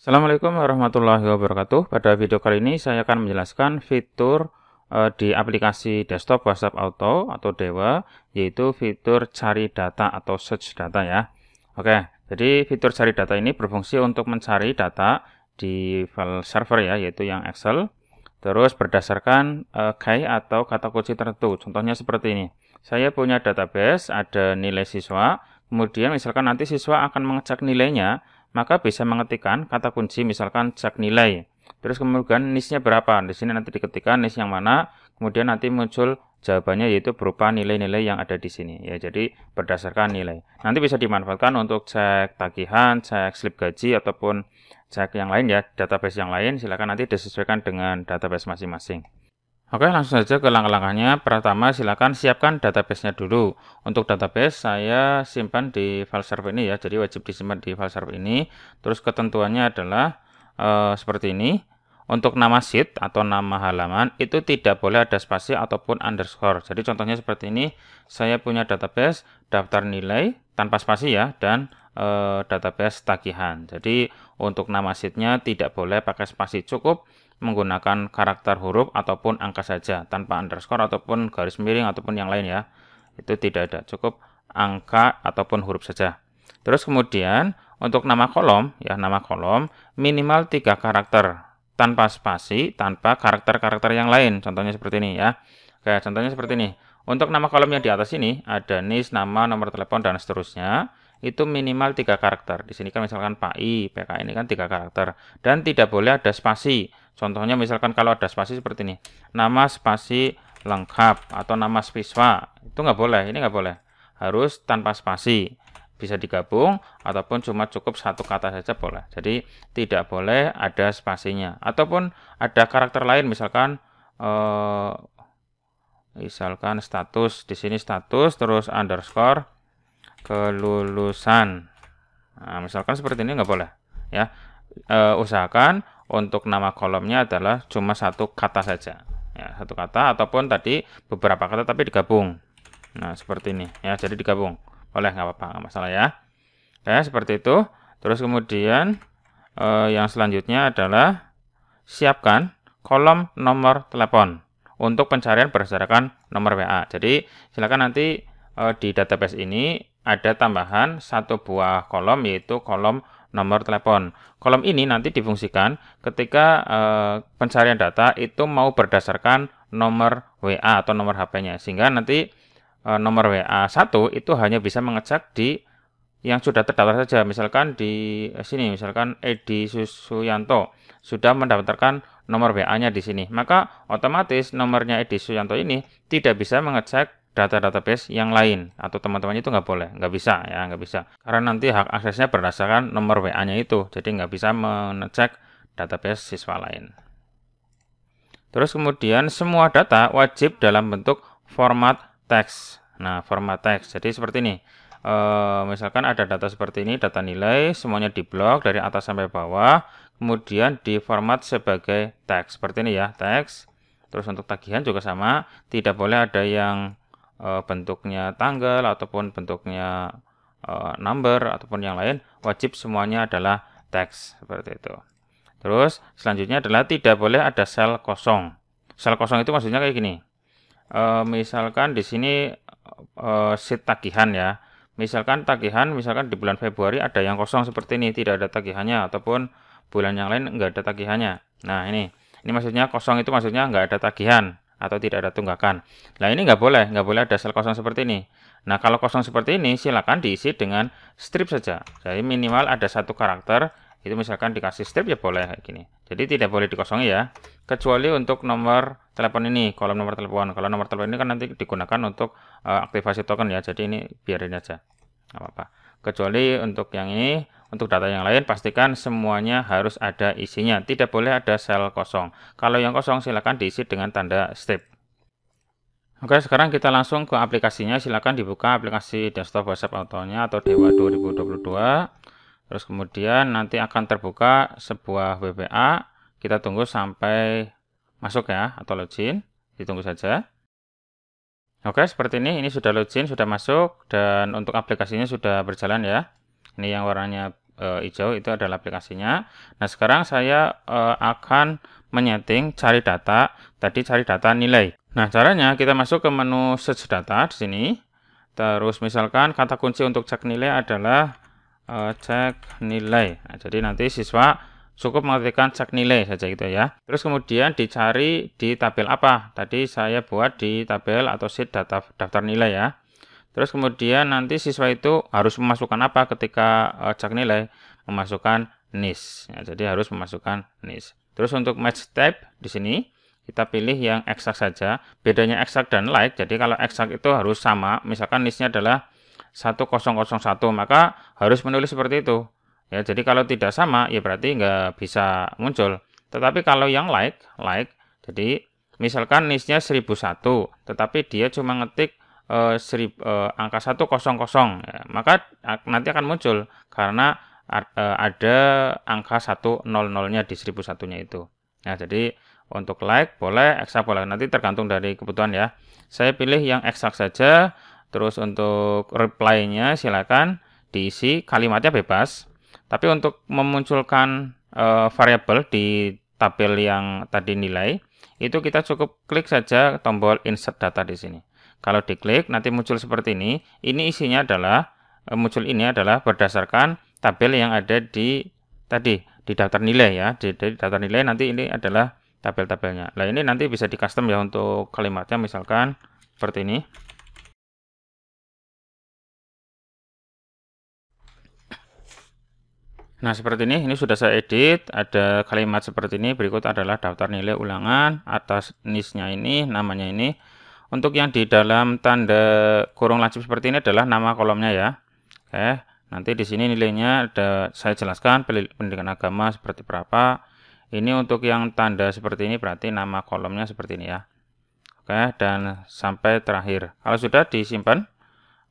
Assalamualaikum warahmatullahi wabarakatuh. Pada video kali ini saya akan menjelaskan fitur di aplikasi desktop WhatsApp Auto atau Dewa, yaitu fitur cari data atau search data ya. Oke, jadi fitur cari data ini berfungsi untuk mencari data di file server ya, yaitu yang Excel. Terus berdasarkan key atau kata kunci tertentu. Contohnya seperti ini. Saya punya database, ada nilai siswa. Kemudian misalkan nanti siswa akan mengecek nilainya, maka bisa mengetikkan kata kunci misalkan cek nilai. Terus kemudian NIS-nya berapa? Di sini nanti diketikkan NIS yang mana, kemudian nanti muncul jawabannya yaitu berupa nilai-nilai yang ada di sini. Ya, jadi berdasarkan nilai. Nanti bisa dimanfaatkan untuk cek tagihan, cek slip gaji ataupun cek yang lain ya, database yang lain. Silakan nanti disesuaikan dengan database masing-masing. Oke, langsung saja ke langkah-langkahnya. Pertama, silakan siapkan database-nya dulu. Untuk database, saya simpan di file server ini ya. Jadi wajib disimpan di file server ini. Terus ketentuannya adalah seperti ini. Untuk nama sheet atau nama halaman, itu tidak boleh ada spasi ataupun underscore. Jadi contohnya seperti ini. Saya punya database, daftar nilai, tanpa spasi ya, dan database tagihan. Jadi untuk nama sheet-nya tidak boleh pakai spasi, cukup menggunakan karakter huruf ataupun angka saja tanpa underscore ataupun garis miring ataupun yang lain ya, itu tidak ada, cukup angka ataupun huruf saja. Terus kemudian untuk nama kolom ya, nama kolom minimal 3 karakter tanpa spasi, tanpa karakter-karakter yang lain, contohnya seperti ini ya. Oke, contohnya seperti ini. Untuk nama kolom yang di atas ini ada NIS, nama, nomor telepon dan seterusnya, itu minimal 3 karakter. Di sini kan misalkan PAI, PK ini kan 3 karakter dan tidak boleh ada spasi. Contohnya misalkan kalau ada spasi seperti ini, nama spasi lengkap atau nama siswa, itu nggak boleh, ini nggak boleh, harus tanpa spasi, bisa digabung ataupun cuma cukup satu kata saja boleh. Jadi tidak boleh ada spasinya, ataupun ada karakter lain misalkan status, di sini status terus underscore kelulusan. Nah, misalkan seperti ini nggak boleh ya. Usahakan untuk nama kolomnya adalah cuma satu kata saja ya, satu kata ataupun tadi beberapa kata tapi digabung. Nah seperti ini ya, jadi digabung boleh, nggak apa-apa, nggak masalah ya. Seperti itu. Terus kemudian yang selanjutnya adalah siapkan kolom nomor telepon untuk pencarian berdasarkan nomor WA. Jadi silakan nanti di database ini ada tambahan satu buah kolom, yaitu kolom nomor telepon. Kolom ini nanti difungsikan ketika pencarian data itu mau berdasarkan nomor WA atau nomor HP-nya, sehingga nanti nomor WA 1 itu hanya bisa mengecek di yang sudah terdaftar saja. Misalkan di sini, misalkan Edi Suyanto sudah mendaftarkan nomor WA-nya di sini, maka otomatis nomornya Edi Suyanto ini tidak bisa mengecek data database yang lain, atau teman-teman itu nggak boleh, nggak bisa ya, nggak bisa, karena nanti hak aksesnya berdasarkan nomor WA-nya itu, jadi nggak bisa mengecek database siswa lain. Terus kemudian semua data wajib dalam bentuk format teks. Nah, format teks, jadi seperti ini. Misalkan ada data seperti ini, data nilai, semuanya diblok dari atas sampai bawah, kemudian diformat sebagai teks, seperti ini ya, teks. Terus untuk tagihan juga sama, tidak boleh ada yang bentuknya tanggal ataupun bentuknya number ataupun yang lain, wajib semuanya adalah teks, seperti itu. Terus selanjutnya adalah tidak boleh ada sel kosong. Sel kosong itu maksudnya kayak gini. Misalkan di sini sheet tagihan ya. Misalkan tagihan, misalkan di bulan Februari ada yang kosong seperti ini, tidak ada tagihannya, ataupun bulan yang lain nggak ada tagihannya. Nah ini maksudnya kosong itu maksudnya nggak ada tagihan atau tidak ada tunggakan. Nah ini nggak boleh ada sel kosong seperti ini. Nah kalau kosong seperti ini silakan diisi dengan strip saja. Jadi minimal ada satu karakter, itu misalkan dikasih strip ya boleh kayak gini. Jadi tidak boleh dikosongi ya, kecuali untuk nomor telepon ini, kolom nomor telepon. Kalau nomor telepon ini kan nanti digunakan untuk aktivasi token ya, jadi ini biarin aja, nggak apa-apa. Kecuali untuk yang ini, untuk data yang lain pastikan semuanya harus ada isinya, tidak boleh ada sel kosong. Kalau yang kosong silakan diisi dengan tanda strip. Oke, sekarang kita langsung ke aplikasinya. Silakan dibuka aplikasi desktop WhatsApp Auto-nya atau Dewa 2022. Terus kemudian nanti akan terbuka sebuah WBA. Kita tunggu sampai masuk ya, atau login. Ditunggu saja. Oke, seperti ini sudah login, sudah masuk, dan untuk aplikasinya sudah berjalan ya. Ini yang warnanya hijau itu adalah aplikasinya. Nah, sekarang saya akan menyeting cari data, tadi cari data nilai. Nah, caranya kita masuk ke menu search data di sini. Terus misalkan kata kunci untuk cek nilai adalah cek nilai. Nah, jadi nanti siswa cukup mengetikkan cek nilai saja gitu ya. Terus kemudian dicari di tabel apa. Tadi saya buat di tabel atau sheet daftar nilai ya. Terus kemudian nanti siswa itu harus memasukkan apa ketika cek nilai? Memasukkan NIS. Ya, jadi harus memasukkan NIS. Terus untuk match type di sini kita pilih yang eksak saja. Bedanya eksak dan like. Jadi kalau eksak itu harus sama. Misalkan NIS-nya adalah 1001, maka harus menulis seperti itu. Ya, jadi kalau tidak sama ya berarti nggak bisa muncul. Tetapi kalau yang like, jadi misalkan NIS-nya 1001, tetapi dia cuma ngetik angka 100, ya, maka nanti akan muncul karena ada angka 100-nya di 1001-nya itu. Nah, jadi untuk like boleh, eksak boleh, nanti tergantung dari kebutuhan ya. Saya pilih yang eksak saja. Terus untuk reply-nya silakan diisi, kalimatnya bebas. Tapi untuk memunculkan variabel di tabel yang tadi nilai, itu kita cukup klik saja tombol insert data di sini. Kalau diklik nanti muncul seperti ini. Ini isinya adalah berdasarkan tabel yang ada di daftar nilai ya. Di daftar nilai nanti ini adalah tabel-tabelnya. Nah, ini nanti bisa di custom ya untuk kalimatnya, misalkan seperti ini. Nah, seperti ini sudah saya edit, ada kalimat seperti ini. Berikut adalah daftar nilai ulangan, atas NIS-nya ini, namanya ini. Untuk yang di dalam tanda kurung lancip seperti ini adalah nama kolomnya ya. Oke, nanti di sini nilainya ada saya jelaskan pendidikan agama seperti berapa. Ini untuk yang tanda seperti ini berarti nama kolomnya seperti ini ya. Oke, dan sampai terakhir. Kalau sudah disimpan,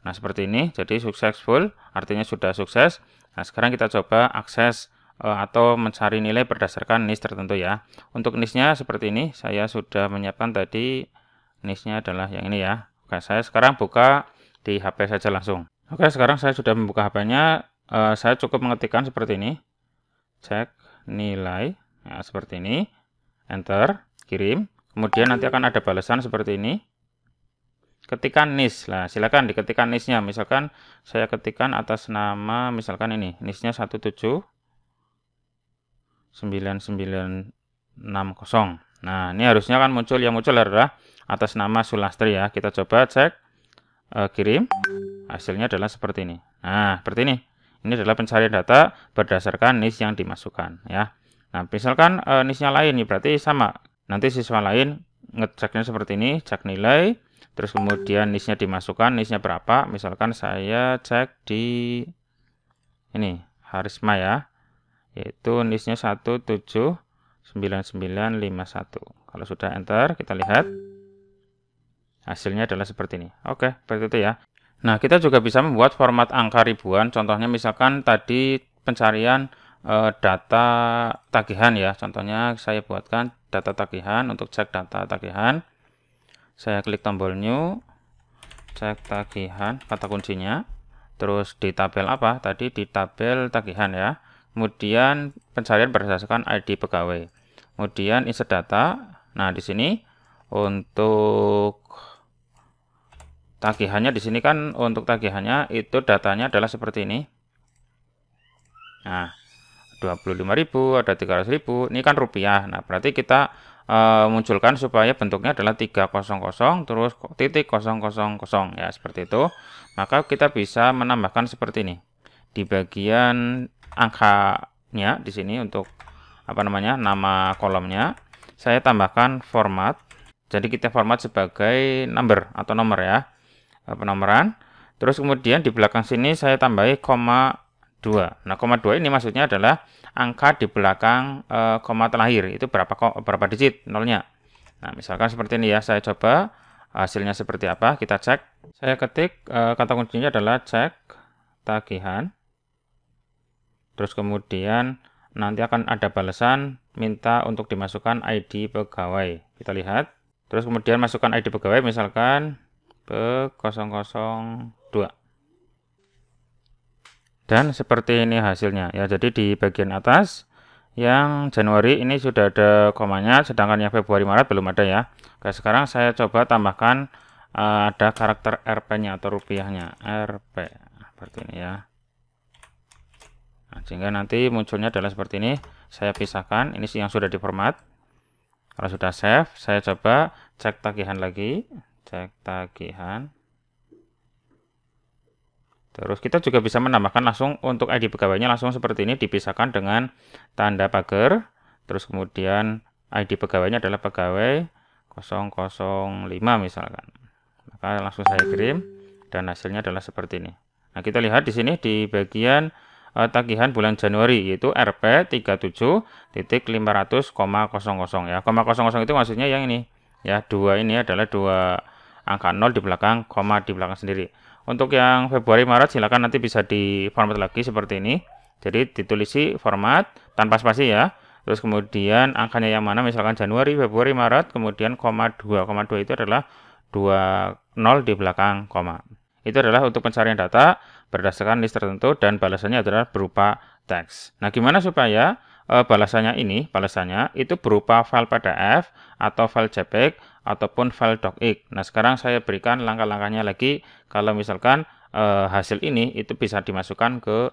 nah seperti ini, jadi successful, artinya sudah sukses. Nah, sekarang kita coba akses atau mencari nilai berdasarkan NIS tertentu ya. Untuk NIS-nya seperti ini, saya sudah menyiapkan tadi. NIS-nya adalah yang ini ya. Oke, saya sekarang buka di HP saja langsung. Oke, sekarang saya sudah membuka HP-nya. Saya cukup mengetikkan seperti ini. Cek nilai. Nah, seperti ini. Enter, kirim. Kemudian nanti akan ada balasan seperti ini. Ketikkan NIS. Nah, silakan diketikkan NIS-nya. Misalkan saya ketikkan atas nama, misalkan ini. NIS-nya 1799960. Nah, ini harusnya kan muncul. Yang muncul adalah atas nama Sulastri ya. Kita coba cek, kirim, hasilnya adalah seperti ini. Nah, seperti ini. Ini adalah pencarian data berdasarkan NIS yang dimasukkan ya. Nah, misalkan NIS-nya lain, ya berarti sama. Nanti siswa lain ngeceknya seperti ini, cek nilai, terus kemudian NIS-nya dimasukkan, NIS-nya berapa. Misalkan saya cek di ini, Harisma ya. Yaitu NIS-nya 179951. Kalau sudah enter, kita lihat. Hasilnya adalah seperti ini. Oke, seperti itu ya. Nah, kita juga bisa membuat format angka ribuan. Contohnya misalkan tadi pencarian data tagihan ya. Contohnya saya buatkan data tagihan. Untuk cek data tagihan, saya klik tombol new, cek tagihan, kata kuncinya. Terus di tabel apa? Tadi di tabel tagihan ya. Kemudian pencarian berdasarkan ID pegawai. Kemudian insert data. Nah, di sini untuk tagihannya di sini kan untuk tagihannya itu datanya adalah seperti ini. Nah, 25.000, ada 300.000. Ini kan rupiah. Nah, berarti kita munculkan supaya bentuknya adalah 300 terus titik 000 ya, seperti itu. Maka kita bisa menambahkan seperti ini. Di bagian angkanya di sini untuk nama kolomnya saya tambahkan format. Jadi kita format sebagai number atau nomor ya. Penomoran. Terus kemudian di belakang sini saya tambahi koma 2. Nah, koma 2 ini maksudnya adalah angka di belakang koma terakhir. Itu berapa digit nolnya. Nah, misalkan seperti ini ya. Saya coba hasilnya seperti apa. Kita cek. Saya ketik kata kuncinya adalah cek tagihan. Terus kemudian nanti akan ada balasan minta untuk dimasukkan ID pegawai. Kita lihat. Terus kemudian masukkan ID pegawai misalkan 002. Dan seperti ini hasilnya ya. Jadi di bagian atas yang Januari ini sudah ada komanya, sedangkan yang Februari Maret belum ada ya. Oke, sekarang saya coba tambahkan ada karakter Rp-nya atau rupiahnya, Rp seperti ini ya. Nah, sehingga nanti munculnya adalah seperti ini. Saya pisahkan, ini yang sudah diformat. Kalau sudah save, saya coba cek tagihan lagi, cek tagihan. Terus kita juga bisa menambahkan langsung untuk ID pegawainya langsung seperti ini, dipisahkan dengan tanda pagar. Terus kemudian ID pegawainya adalah pegawai 005 misalkan. Maka langsung saya kirim dan hasilnya adalah seperti ini. Nah, kita lihat di sini di bagian tagihan bulan Januari yaitu Rp 37.500,00 ya. 0,00 itu maksudnya yang ini ya, dua ini adalah dua angka 0 di belakang, koma di belakang sendiri. Untuk yang Februari Maret silakan nanti bisa diformat lagi seperti ini. Jadi ditulisi format tanpa spasi ya. Terus kemudian angkanya yang mana, misalkan Januari, Februari, Maret, kemudian koma 2. Koma 2 itu adalah 2 0 di belakang koma. Itu adalah untuk pencarian data berdasarkan list tertentu dan balasannya adalah berupa teks. Nah, gimana supaya balasannya itu berupa file PDF atau file JPEG ataupun file docx. Nah, sekarang saya berikan langkah-langkahnya lagi kalau misalkan hasil ini itu bisa dimasukkan ke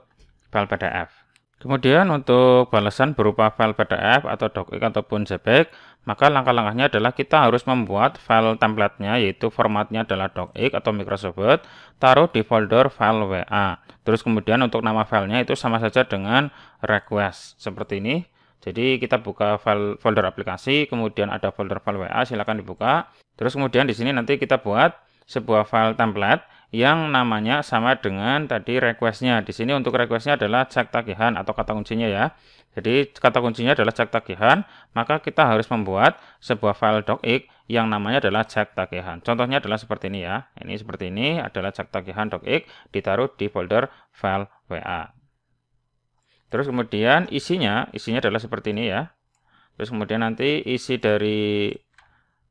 file PDF. Kemudian untuk balasan berupa file PDF atau docx ataupun JPEG, maka langkah-langkahnya adalah kita harus membuat file template-nya, yaitu formatnya adalah docx atau Microsoft Word, taruh di folder file WA. Terus kemudian untuk nama filenya itu sama saja dengan request seperti ini. Jadi kita buka file folder aplikasi, kemudian ada folder file WA, silakan dibuka. Terus kemudian di sini nanti kita buat sebuah file template yang namanya sama dengan tadi requestnya. Di sini untuk requestnya adalah cek tagihan atau kata kuncinya ya. Jadi kata kuncinya adalah cek tagihan, maka kita harus membuat sebuah file docx yang namanya adalah cek tagihan. Contohnya adalah seperti ini ya. Ini seperti ini adalah cek tagihan docx, ditaruh di folder file WA. Terus kemudian isinya adalah seperti ini ya. Terus kemudian nanti isi dari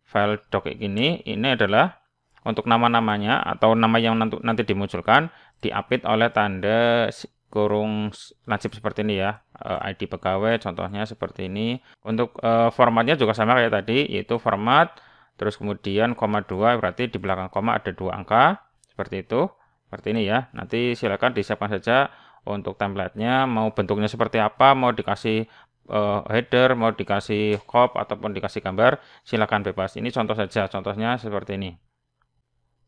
file docx ini adalah untuk nama-namanya atau nama yang nanti dimunculkan diapit oleh tanda kurung lancip seperti ini ya. ID pegawai contohnya seperti ini. Untuk formatnya juga sama kayak tadi, yaitu format terus kemudian koma 2, berarti di belakang koma ada 2 angka seperti itu. Seperti ini ya. Nanti silakan disiapkan saja untuk template-nya, mau bentuknya seperti apa, mau dikasih header, mau dikasih cop ataupun dikasih gambar, silakan bebas. Ini contoh saja, contohnya seperti ini.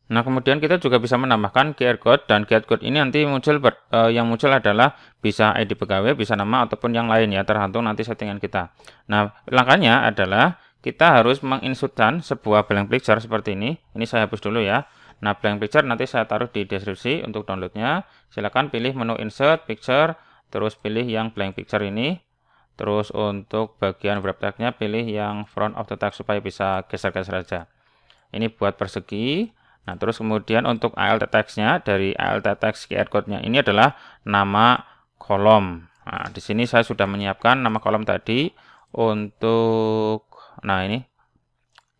Nah, kemudian kita juga bisa menambahkan QR code, dan QR code ini nanti yang muncul adalah bisa ID pegawai, bisa nama ataupun yang lain ya, tergantung nanti settingan kita. Nah, langkahnya adalah kita harus menginsertkan sebuah blank picture seperti ini. Ini saya hapus dulu ya. Nah, blank picture nanti saya taruh di deskripsi untuk downloadnya. Silakan pilih menu insert picture, terus pilih yang blank picture ini. Terus untuk bagian wrap text-nya pilih yang front of the text supaya bisa geser-geser saja. Ini buat persegi. Nah, terus kemudian untuk alt text-nya, dari alt text QR code-nya ini adalah nama kolom. Nah, di sini saya sudah menyiapkan nama kolom tadi untuk, nah ini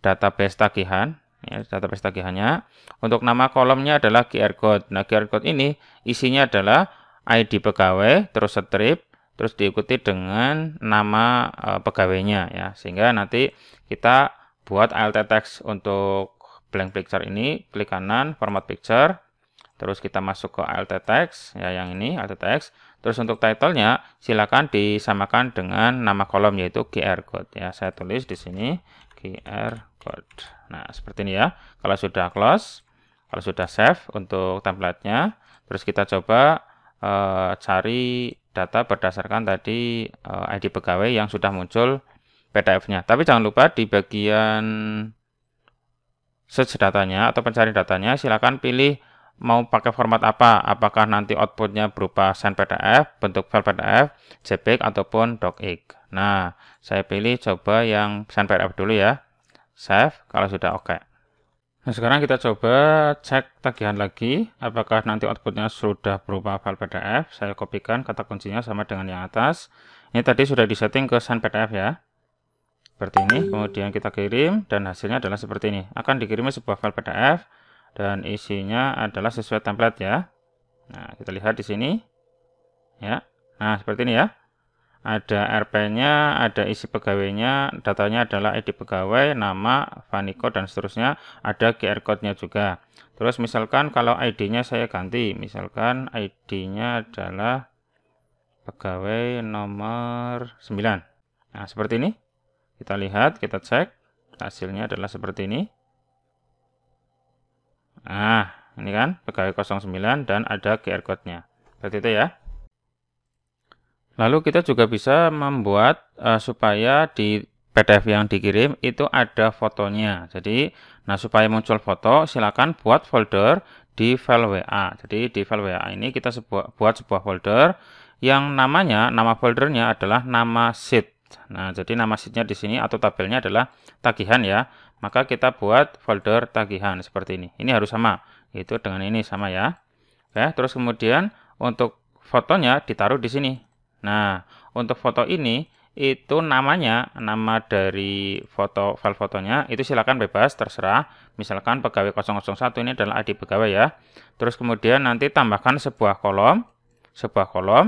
database tagihan, ya, database tagihannya. Untuk nama kolomnya adalah QR code. Nah, QR code ini isinya adalah ID pegawai, terus strip, terus diikuti dengan nama pegawainya ya. Sehingga nanti kita buat alt text untuk blank picture ini, klik kanan format picture, terus kita masuk ke alt text ya, yang ini alt text. Terus untuk title-nya silakan disamakan dengan nama kolom, yaitu QR code ya. Saya tulis di sini QR code. Nah, seperti ini ya. Kalau sudah close, kalau sudah save untuk template-nya, terus kita coba cari data berdasarkan tadi ID pegawai yang sudah muncul PDF-nya. Tapi jangan lupa di bagian search datanya atau pencari datanya, silakan pilih mau pakai format apa, apakah nanti outputnya berupa send PDF, bentuk file PDF, JPEG ataupun docx. Nah, saya pilih coba yang send PDF dulu ya. Save kalau sudah oke. Nah, sekarang kita coba cek tagihan lagi, apakah nanti outputnya sudah berupa file PDF. Saya kopikan kata kuncinya sama dengan yang atas. Ini tadi sudah disetting ke send PDF ya. Seperti ini, kemudian kita kirim dan hasilnya adalah seperti ini. Akan dikirimi sebuah file PDF dan isinya adalah sesuai template ya. Nah, kita lihat di sini. ya. Nah, seperti ini ya. Ada RP-nya, ada isi pegawainya, datanya adalah ID pegawai, nama, Vaniko, dan seterusnya. Ada QR code-nya juga. Terus misalkan kalau ID-nya saya ganti, misalkan ID-nya adalah pegawai nomor 9. Nah, seperti ini. Kita lihat, kita cek. Hasilnya adalah seperti ini. Nah, ini kan pegawai 09 dan ada QR code-nya. Seperti itu ya. Lalu kita juga bisa membuat supaya di PDF yang dikirim itu ada fotonya. Jadi, nah supaya muncul foto, silakan buat folder di file WA. Jadi di file WA ini kita buat sebuah folder yang nama foldernya adalah nama sheet. Nah, jadi nama sheetnya di sini atau tabelnya adalah tagihan ya. Maka kita buat folder tagihan seperti ini. Ini harus sama, itu dengan ini sama ya. Oke, terus kemudian untuk fotonya ditaruh di sini. Nah, untuk foto ini itu nama dari file fotonya itu silakan bebas terserah. Misalkan pegawai 001 ini adalah ID pegawai ya. Terus kemudian nanti tambahkan sebuah kolom,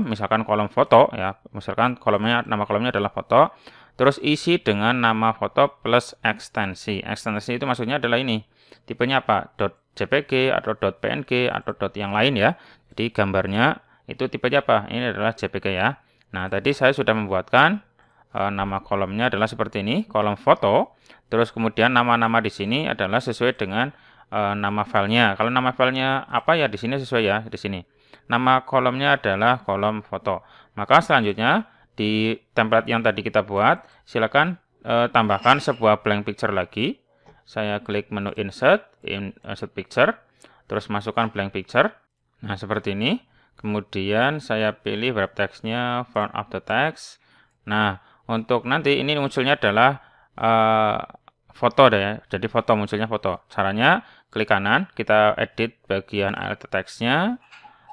misalkan kolom foto ya. Misalkan nama kolomnya adalah foto. Terus isi dengan nama foto plus ekstensi. Ekstensi itu maksudnya adalah ini. Tipenya apa? .jpg atau .png atau yang lain ya. Jadi gambarnya itu tipenya apa? Ini adalah JPG ya. Nah, tadi saya sudah membuatkan nama kolomnya adalah seperti ini, kolom foto. Terus kemudian nama-nama di sini adalah sesuai dengan nama filenya. Kalau nama filenya apa ya di sini sesuai ya di sini. Nama kolomnya adalah kolom foto. Maka selanjutnya di template yang tadi kita buat, silakan tambahkan sebuah blank picture lagi. Saya klik menu insert picture, terus masukkan blank picture. Nah, seperti ini. Kemudian saya pilih wrap text-nya front of the text. Nah, untuk nanti ini munculnya adalah foto deh ya. Jadi foto munculnya foto. Caranya klik kanan, kita edit bagian alt text-nya.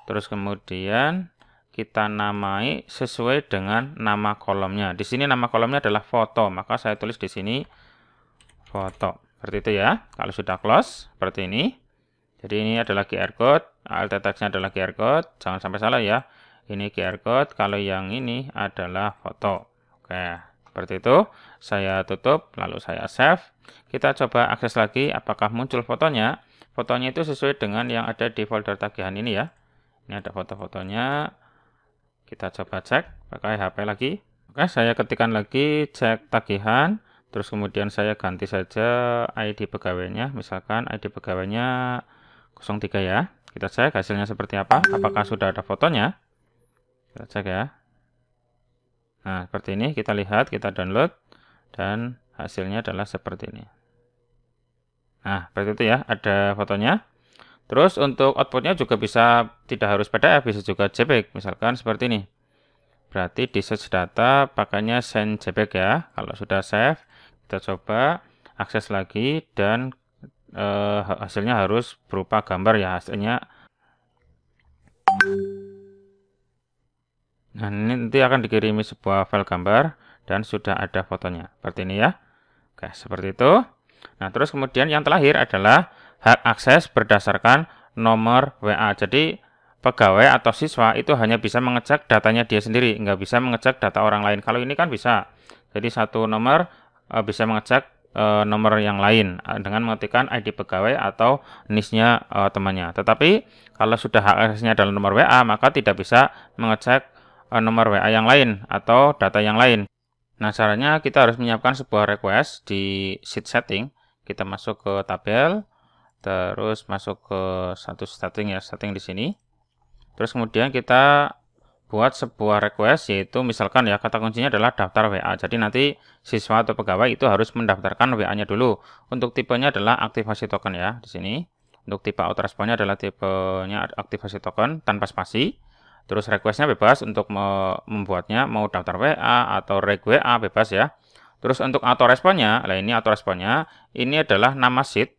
Terus kemudian kita namai sesuai dengan nama kolomnya. Di sini nama kolomnya adalah foto, maka saya tulis di sini foto. Seperti itu ya. Kalau sudah close seperti ini. Jadi ini adalah QR code, alt text-nya adalah QR code, jangan sampai salah ya. Ini QR code, kalau yang ini adalah foto. Oke, seperti itu. Saya tutup, lalu saya save. Kita coba akses lagi, apakah muncul fotonya. Fotonya itu sesuai dengan yang ada di folder tagihan ini ya. Ini ada foto-fotonya. Kita coba cek pakai HP lagi. Oke, saya ketikkan lagi cek tagihan. Terus kemudian saya ganti saja ID pegawainya. Misalkan ID pegawainya 03 ya. Kita cek hasilnya seperti apa. Apakah sudah ada fotonya? Kita cek ya. Nah, seperti ini kita lihat, kita download dan hasilnya adalah seperti ini. Nah, seperti itu ya, ada fotonya. Terus untuk outputnya juga bisa tidak harus PDF, bisa juga JPEG, misalkan seperti ini. Berarti di search data pakainya send JPEG ya. Kalau sudah save, kita coba akses lagi dan hasilnya harus berupa gambar ya hasilnya. Nah, ini nanti akan dikirimi sebuah file gambar dan sudah ada fotonya seperti ini ya. Oke, seperti itu. Nah, terus kemudian yang terakhir adalah hak akses berdasarkan nomor WA. Jadi pegawai atau siswa itu hanya bisa mengecek datanya dia sendiri, nggak bisa mengecek data orang lain. Kalau ini kan bisa. Jadi satu nomor bisa mengecek nomor yang lain dengan mengetikkan ID pegawai atau NIS-nya temannya. Tetapi kalau sudah hak aksesnya adalah nomor WA, maka tidak bisa mengecek nomor WA yang lain atau data yang lain. Nah, caranya kita harus menyiapkan sebuah request di sheet setting. Kita masuk ke tabel, terus masuk ke satu setting ya, setting di sini. Terus kemudian kita buat sebuah request, yaitu misalkan ya kata kuncinya adalah daftar WA. Jadi nanti siswa atau pegawai itu harus mendaftarkan WA-nya dulu. Untuk tipenya adalah aktivasi token ya di sini. Untuk tipe autoresponsnya adalah tipenya aktivasi token tanpa spasi. Terus requestnya bebas untuk membuatnya mau daftar WA atau reg WA bebas ya. Terus untuk autoresponnya, nah ini autoresponnya, ini adalah nama sheet,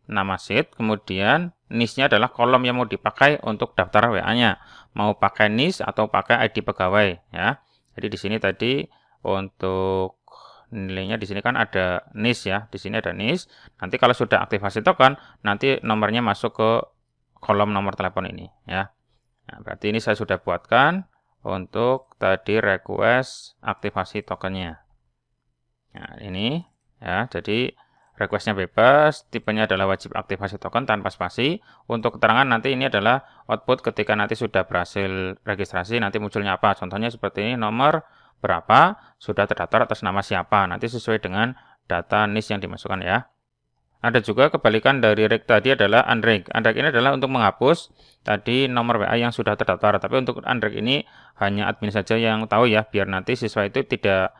kemudian NIS-nya adalah kolom yang mau dipakai untuk daftar WA-nya. Mau pakai NIS atau pakai ID pegawai ya. Jadi di sini tadi untuk nilainya di sini kan ada NIS ya, di sini ada NIS. Nanti kalau sudah aktivasi token, nanti nomornya masuk ke kolom nomor telepon ini ya. Nah, berarti ini saya sudah buatkan untuk tadi request aktivasi tokennya. Nah, ini ya, jadi requestnya bebas, tipenya adalah wajib aktivasi token tanpa spasi. Untuk keterangan nanti ini adalah output ketika nanti sudah berhasil registrasi, nanti munculnya apa. Contohnya seperti ini, nomor berapa, sudah terdaftar atas nama siapa. Nanti sesuai dengan data NIS yang dimasukkan ya. Ada juga kebalikan dari reg tadi adalah unreg. Unreg ini adalah untuk menghapus tadi nomor WA yang sudah terdaftar. Tapi untuk unreg ini hanya admin saja yang tahu ya, biar nanti siswa itu tidak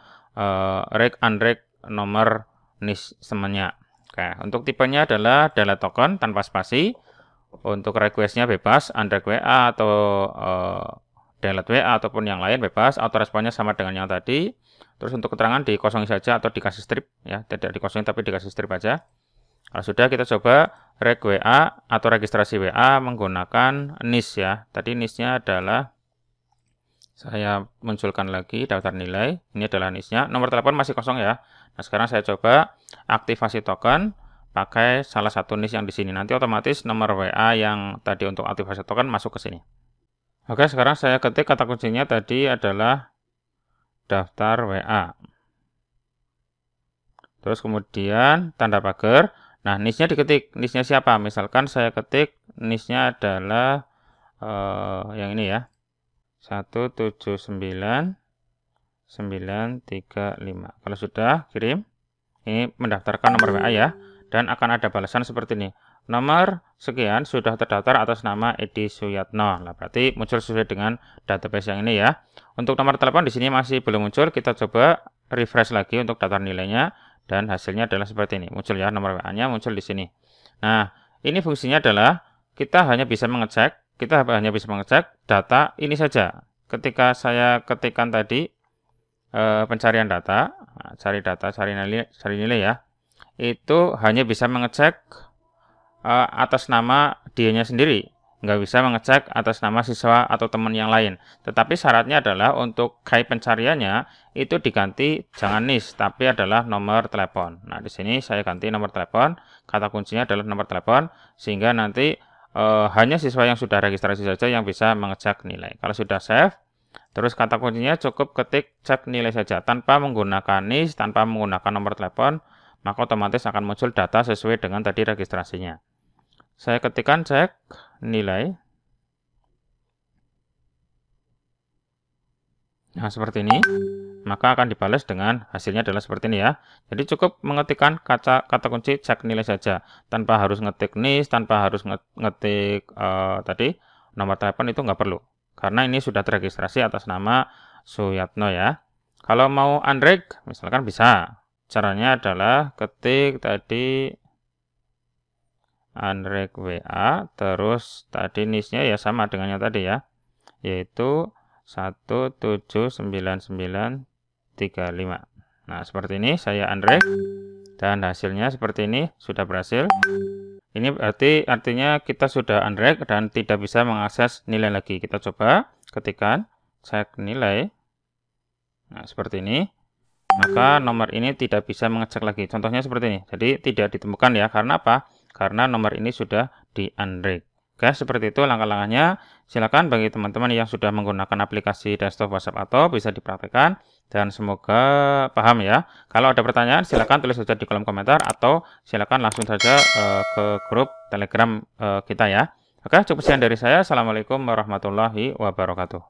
unreg nomor NIS semuanya. Oke, untuk tipenya adalah delete token tanpa spasi. Untuk requestnya bebas, unreg WA atau delete WA ataupun yang lain bebas. Autoresponnya sama dengan yang tadi. Terus untuk keterangan dikosongi saja atau dikasih strip ya, tidak dikosongin tapi dikasih strip aja. Kalau sudah, kita coba reg WA atau registrasi WA menggunakan NIS ya. Tadi NIS-nya adalah, saya munculkan lagi daftar nilai. Ini adalah NIS-nya. Nomor telepon masih kosong ya. Nah, sekarang saya coba aktivasi token pakai salah satu NIS yang di sini. Nanti otomatis nomor WA yang tadi untuk aktivasi token masuk ke sini. Oke, sekarang saya ketik kata kuncinya tadi adalah daftar WA. Terus kemudian tanda pagar. Nah, NIS-nya diketik. NIS-nya siapa? Misalkan saya ketik NIS-nya adalah yang ini ya. 179 935. Kalau sudah, kirim. Ini mendaftarkan nomor WA ya. Dan akan ada balasan seperti ini. Nomor sekian sudah terdaftar atas nama Edi Suyatno. Nah, berarti muncul sesuai dengan database yang ini ya. Untuk nomor telepon di sini masih belum muncul. Kita coba refresh lagi untuk daftar nilainya. Dan hasilnya adalah seperti ini. Muncul ya, nomor WA-nya muncul di sini. Nah, ini fungsinya adalah kita hanya bisa mengecek data ini saja. Ketika saya ketikkan tadi pencarian data, cari nilai ya, itu hanya bisa mengecek atas nama dianya sendiri, nggak bisa mengecek atas nama siswa atau teman yang lain. Tetapi syaratnya adalah untuk key pencariannya itu diganti jangan NIS, tapi adalah nomor telepon. Nah, di sini saya ganti nomor telepon, kata kuncinya adalah nomor telepon, sehingga nanti hanya siswa yang sudah registrasi saja yang bisa mengecek nilai. Kalau sudah save, terus kata kuncinya cukup ketik cek nilai saja, tanpa menggunakan NIS, tanpa menggunakan nomor telepon, maka otomatis akan muncul data sesuai dengan tadi registrasinya. Saya ketikkan cek nilai. Nah, seperti ini. Maka akan dibalas dengan hasilnya adalah seperti ini ya. Jadi cukup mengetikkan kata kunci cek nilai saja. Tanpa harus ngetik NIS, tanpa harus ngetik tadi nomor telepon, itu nggak perlu. Karena ini sudah terregistrasi atas nama Suyatno ya. Kalau mau unreg, misalkan bisa. Caranya adalah ketik tadi unreg WA, terus tadi NIS-nya ya sama dengan yang tadi ya, yaitu 17995. Nah, seperti ini saya unreg dan hasilnya seperti ini, sudah berhasil. Ini berarti artinya kita sudah unreg dan tidak bisa mengakses nilai lagi. Kita coba ketikkan cek nilai. Nah, seperti ini. Maka nomor ini tidak bisa mengecek lagi. Contohnya seperti ini. Jadi tidak ditemukan ya. Karena apa? Karena nomor ini sudah di unreg. Oke, seperti itu langkah-langkahnya. Silakan bagi teman-teman yang sudah menggunakan aplikasi desktop WhatsApp atau bisa dipraktikkan dan semoga paham ya. Kalau ada pertanyaan silakan tulis saja di kolom komentar atau silakan langsung saja ke grup Telegram kita ya. Oke, cukup sekian dari saya. Assalamualaikum warahmatullahi wabarakatuh.